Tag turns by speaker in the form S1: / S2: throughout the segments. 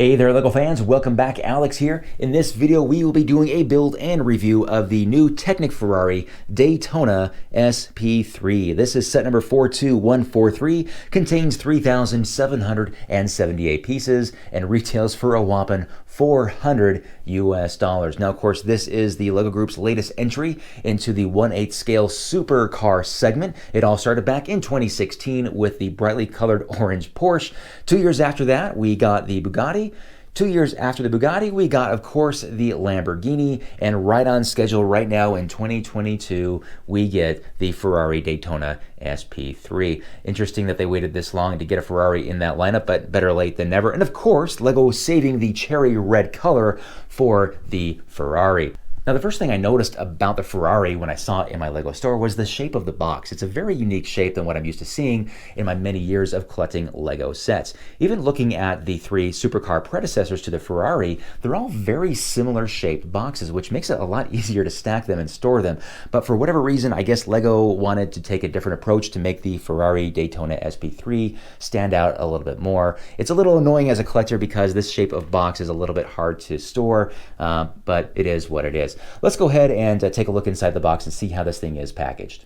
S1: Hey there LEGO fans, welcome back. Alex here. In this video we will be doing a build and review of the new Technic Ferrari Daytona SP3. This is set number 42143, contains 3,778 pieces and retails for a whopping $400 US. Now of course this is the LEGO Group's latest entry into the 1/8 scale supercar segment. It all started back in 2016 with the brightly colored orange Porsche. 2 years after that we got the Bugatti. 2 years after the Bugatti, we got, of course, the Lamborghini, and right on schedule right now in 2022, we get the Ferrari Daytona SP3. Interesting that they waited this long to get a Ferrari in that lineup, but better late than never. And of course, LEGO was saving the cherry red color for the Ferrari. Now, the first thing I noticed about the Ferrari when I saw it in my LEGO store was the shape of the box. It's a very unique shape than what I'm used to seeing in my many years of collecting LEGO sets. Even looking at the three supercar predecessors to the Ferrari, they're all very similar shaped boxes, which makes it a lot easier to stack them and store them. But for whatever reason, I guess LEGO wanted to take a different approach to make the Ferrari Daytona SP3 stand out a little bit more. It's a little annoying as a collector because this shape of box is a little bit hard to store, but it is what it is. Let's go ahead and take a look inside the box and see how this thing is packaged.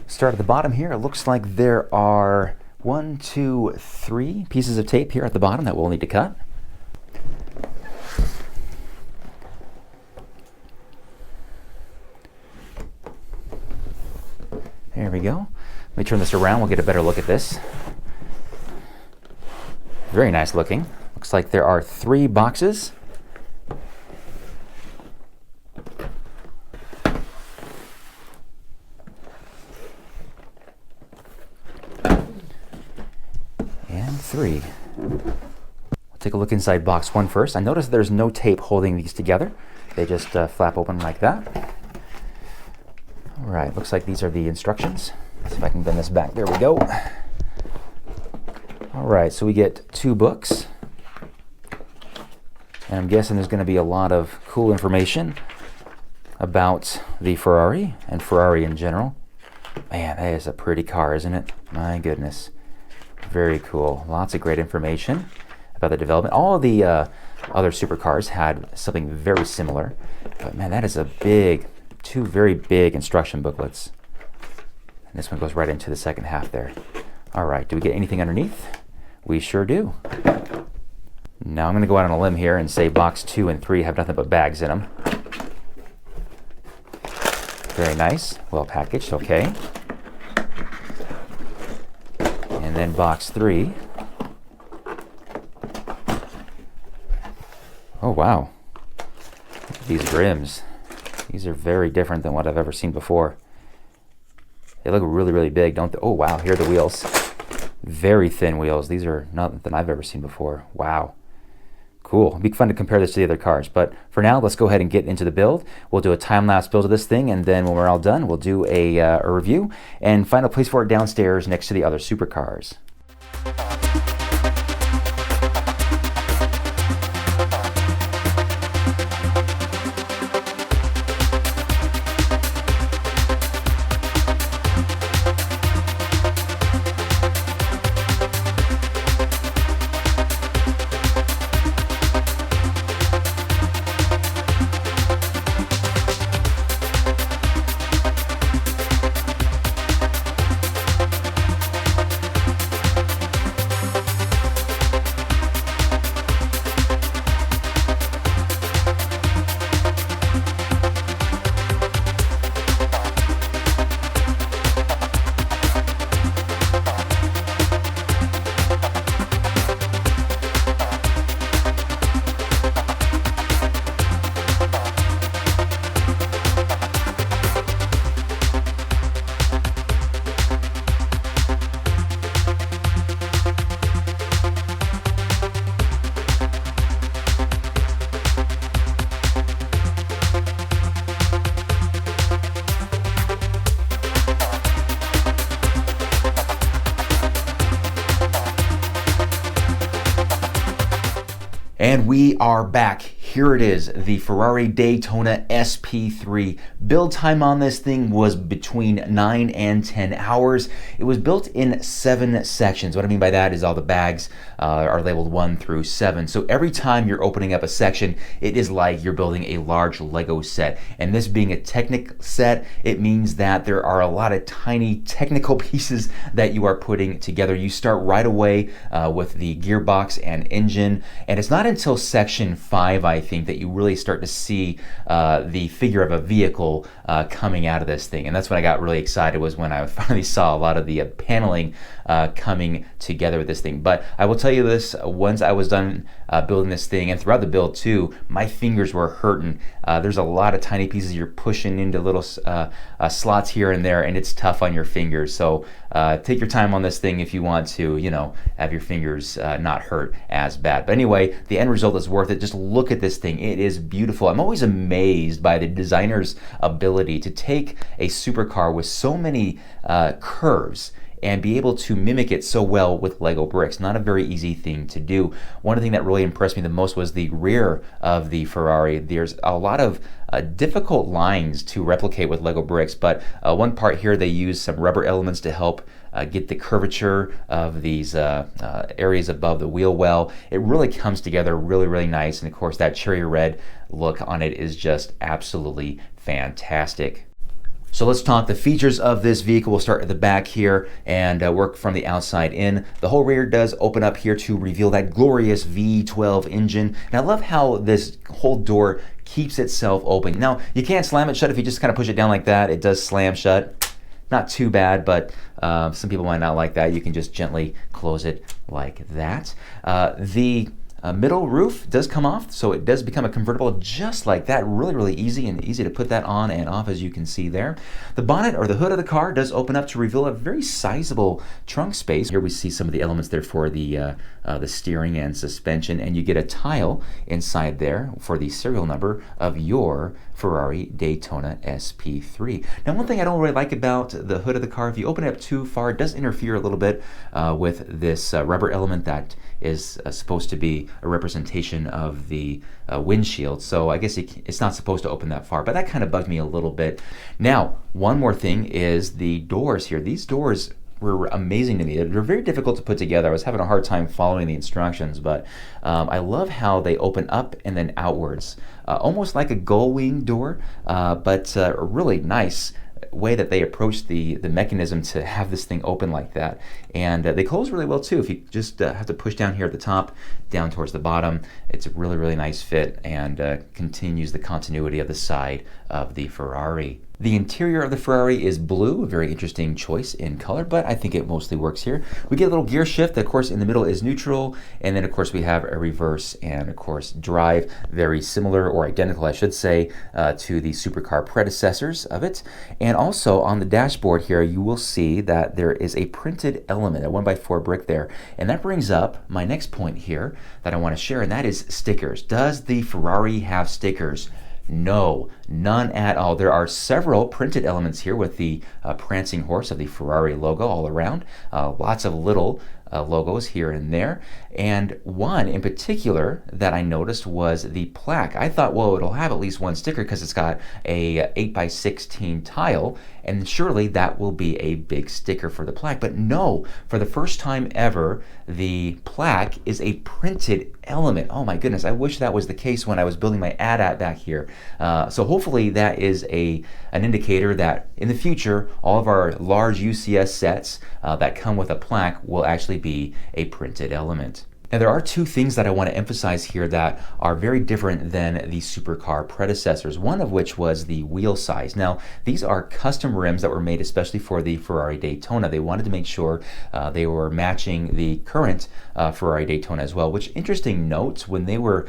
S1: Start at the bottom here. It looks like there are 1, 2, 3 pieces of tape here at the bottom that we'll need to cut. There we go. Let me turn this around. We'll get a better look at this. Very nice looking. Looks like there are 3 boxes. And 3. We'll take a look inside box 1 first. I noticed there's no tape holding these together. They just flap open like that. All right, looks like these are the instructions. Let's see if I can bend this back. There we go. All right, so we get 2 books. And I'm guessing there's going to be a lot of cool information about the Ferrari and Ferrari in general. Man, that is a pretty car, isn't it? My goodness. Very cool. Lots of great information about the development. All of the other supercars had something very similar. But man, that is a big, 2 very big instruction booklets. And this one goes right into the second half there. All right, do we get anything underneath? We sure do. Now I'm going to go out on a limb here and say box 2 and 3 have nothing but bags in them. Very nice. Well packaged. Okay. And then box 3. Oh wow. Look at these rims. These are very different than what I've ever seen before. They look really, really big, don't they? Oh wow, here are the wheels. Very thin wheels. These are nothing I've ever seen before. Wow. Cool. It'd be fun to compare this to the other cars. But for now, let's go ahead and get into the build. We'll do a time-lapse build of this thing, and then when we're all done, we'll do a review and find a place for it downstairs next to the other supercars. And we are back. here it is, the Ferrari Daytona SP3. Build time on this thing was between 9 and 10 hours. It was built in 7 sections. What I mean by that is all the bags are labeled 1 through 7. So every time you're opening up a section, it is like you're building a large Lego set. And this being a Technic set, it means that there are a lot of tiny technical pieces that you are putting together. You start right away with the gearbox and engine, and it's not until section 5, I think, that you really start to see the figure of a vehicle coming out of this thing. And that's when I got really excited, was when I finally saw a lot of the paneling coming together with this thing. But I will tell you this, once I was done building this thing, and throughout the build too, my fingers were hurting. There's a lot of tiny pieces you're pushing into little slots here and there, and it's tough on your fingers. So take your time on this thing if you want to, have your fingers not hurt as bad. But anyway, the end result is worth it. Just look at this thing. It is beautiful. I'm always amazed by the designer's ability to take a supercar with so many curves and be able to mimic it so well with Lego bricks. Not a very easy thing to do. One thing that really impressed me the most was the rear of the Ferrari. There's a lot of difficult lines to replicate with Lego bricks, but one part here they use some rubber elements to help get the curvature of these areas above the wheel well. It really comes together really, really nice, and of course that cherry red look on it is just absolutely fantastic. So let's talk the features of this vehicle. We'll start at the back here and work from the outside in. The whole rear does open up here to reveal that glorious V12 engine. And I love how this whole door keeps itself open. Now, you can't slam it shut if you just kind of push it down like that. It does slam shut. Not too bad, but some people might not like that. You can just gently close it like that. The middle roof does come off, so it does become a convertible just like that. Really, really easy, and easy to put that on and off, as you can see there. The bonnet, or the hood of the car, does open up to reveal a very sizable trunk space. Here we see some of the elements there for the steering and suspension, and you get a tile inside there for the serial number of your Ferrari Daytona SP3. Now, one thing I don't really like about the hood of the car, if you open it up too far, it does interfere a little bit with this rubber element that is supposed to be a representation of the windshield. So I guess it's not supposed to open that far, but that kind of bugged me a little bit. Now, one more thing is the doors here. These doors were amazing to me. They're very difficult to put together. I was having a hard time following the instructions, but I love how they open up and then outwards, almost like a gull wing door, but a really nice way that they approach the mechanism to have this thing open like that. And they close really well too. If you just have to push down here at the top, down towards the bottom, it's a really, really nice fit, and continues the continuity of the side of the Ferrari. The interior of the Ferrari is blue, a very interesting choice in color, but I think it mostly works here. We get a little gear shift. Of course, in the middle is neutral, and then of course we have a reverse and of course drive, very similar, or identical I should say, to the supercar predecessors of it. And also on the dashboard here, you will see that there is a printed element, a 1x4 brick there, and that brings up my next point here that I want to share, and that is stickers. Does the Ferrari have stickers? No, none at all. There are several printed elements here with the prancing horse of the Ferrari logo all around. Lots of little logos here and there. And one in particular that I noticed was the plaque. I thought, well, it'll have at least one sticker because it's got a 8x16 tile, and surely that will be a big sticker for the plaque. But no, for the first time ever, the plaque is a printed element. Oh my goodness, I wish that was the case when I was building my AT-AT back here. So hopefully that is an indicator that in the future, all of our large UCS sets that come with a plaque will actually be a printed element. Now, there are two things that I want to emphasize here that are very different than the supercar predecessors, one of which was the wheel size. Now, these are custom rims that were made especially for the Ferrari Daytona. They wanted to make sure they were matching the current Ferrari Daytona as well, which, interesting note, when they were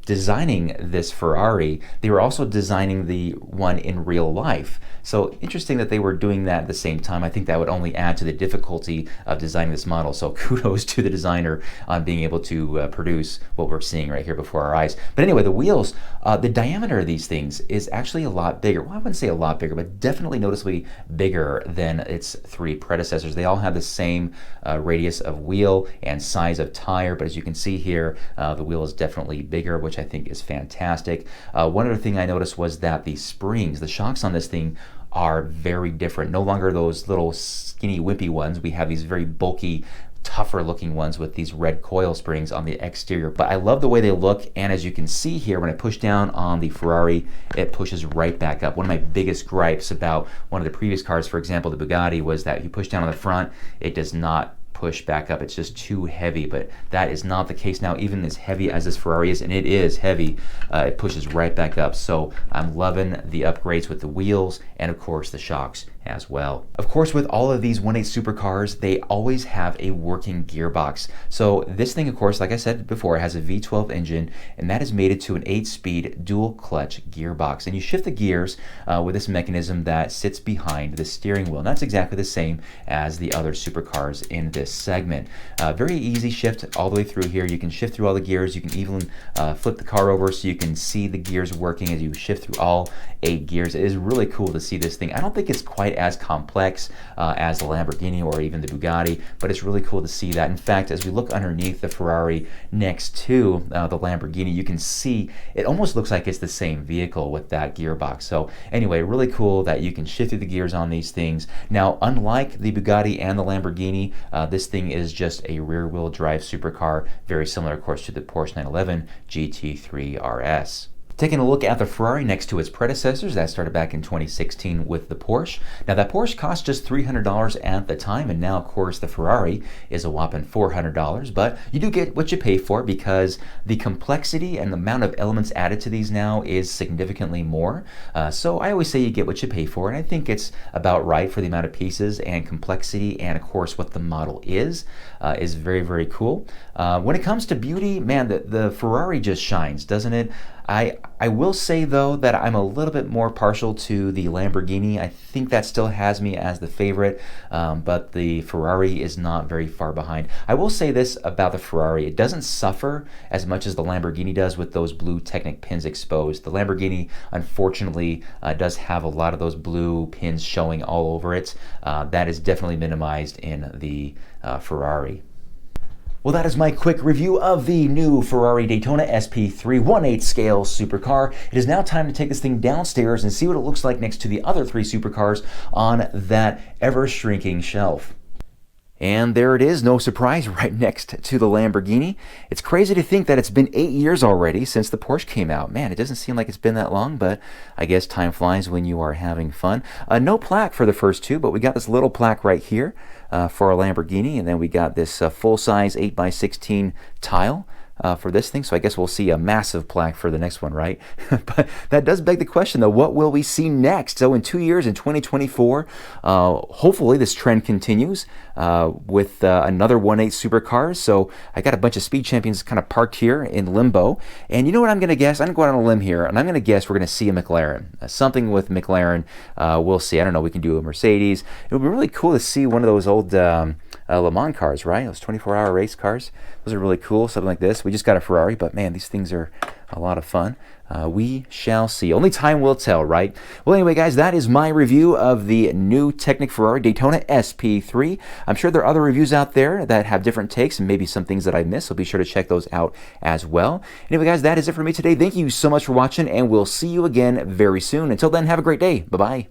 S1: designing this Ferrari, they were also designing the one in real life. So interesting that they were doing that at the same time. I think that would only add to the difficulty of designing this model. So kudos to the designer on being able to produce what we're seeing right here before our eyes. But anyway, the wheels, the diameter of these things is actually a lot bigger. Well, I wouldn't say a lot bigger, but definitely noticeably bigger than its three predecessors. They all have the same radius of wheel and size of tire, but as you can see here, the wheel is definitely bigger, which which I think is fantastic. One other thing I noticed was that the springs, the shocks on this thing are very different. No longer those little skinny wimpy ones. We have these very bulky, tougher looking ones with these red coil springs on the exterior. But I love the way they look, and as you can see here, when I push down on the Ferrari, it pushes right back up. One of my biggest gripes about one of the previous cars, for example the Bugatti, was that you push down on the front, it does not push back up. It's just too heavy, but that is not the case now. Even as heavy as this Ferrari is, and it is heavy, it pushes right back up. So I'm loving the upgrades with the wheels and of course the shocks as well. Of course, with all of these 1.8 supercars, they always have a working gearbox. So this thing, of course, like I said before, it has a V12 engine, and that is mated to an 8-speed dual clutch gearbox. And you shift the gears with this mechanism that sits behind the steering wheel. And that's exactly the same as the other supercars in this segment. Very easy shift all the way through here. You can shift through all the gears. You can even flip the car over so you can see the gears working as you shift through all 8 gears. It is really cool to see this thing. I don't think it's quite as complex as the Lamborghini or even the Bugatti, but it's really cool to see that. In fact, as we look underneath the Ferrari next to the Lamborghini, you can see it almost looks like it's the same vehicle with that gearbox. So anyway, really cool that you can shift through the gears on these things. Now, unlike the Bugatti and the Lamborghini, this thing is just a rear-wheel drive supercar, very similar, of course, to the Porsche 911 GT3 RS. Taking a look at the Ferrari next to its predecessors, that started back in 2016 with the Porsche. Now that Porsche cost just $300 at the time, and now of course the Ferrari is a whopping $400, but you do get what you pay for because the complexity and the amount of elements added to these now is significantly more. So I always say you get what you pay for, and I think it's about right for the amount of pieces and complexity, and of course what the model is very, very cool. When it comes to beauty, man, the Ferrari just shines, doesn't it? I will say though that I'm a little bit more partial to the Lamborghini. I think that still has me as the favorite, but the Ferrari is not very far behind. I will say this about the Ferrari: it doesn't suffer as much as the Lamborghini does with those blue Technic pins exposed. The Lamborghini, unfortunately, does have a lot of those blue pins showing all over it. That is definitely minimized in the Ferrari. Well, that is my quick review of the new Ferrari Daytona SP3 1/8 scale supercar. It is now time to take this thing downstairs and see what it looks like next to the other 3 supercars on that ever-shrinking shelf. And there it is, no surprise, right next to the Lamborghini. It's crazy to think that it's been 8 years already since the Porsche came out. Man, it doesn't seem like it's been that long, but I guess time flies when you are having fun. No plaque for the first 2, but we got this little plaque right here for our Lamborghini, and then we got this full-size 8x16 tile for this thing. So I guess we'll see a massive plaque for the next one, right? But that does beg the question though, what will we see next? So in 2 years, in 2024, hopefully this trend continues with another 1/8 supercars. So I got a bunch of speed champions kind of parked here in limbo. And you know what I'm going to guess? I'm going to go out on a limb here, and I'm going to guess we're going to see a McLaren. Something with McLaren. We'll see. I don't know. We can do a Mercedes. It would be really cool to see one of those old Le Mans cars, right? Those 24-hour race cars. Those are really cool. Something like this. We just got a Ferrari, but man, these things are a lot of fun. We shall see. Only time will tell, right? Well, anyway, guys, that is my review of the new Technic Ferrari Daytona SP3. I'm sure there are other reviews out there that have different takes and maybe some things that I missed, so be sure to check those out as well. Anyway, guys, that is it for me today. Thank you so much for watching, and we'll see you again very soon. Until then, have a great day. Bye-bye.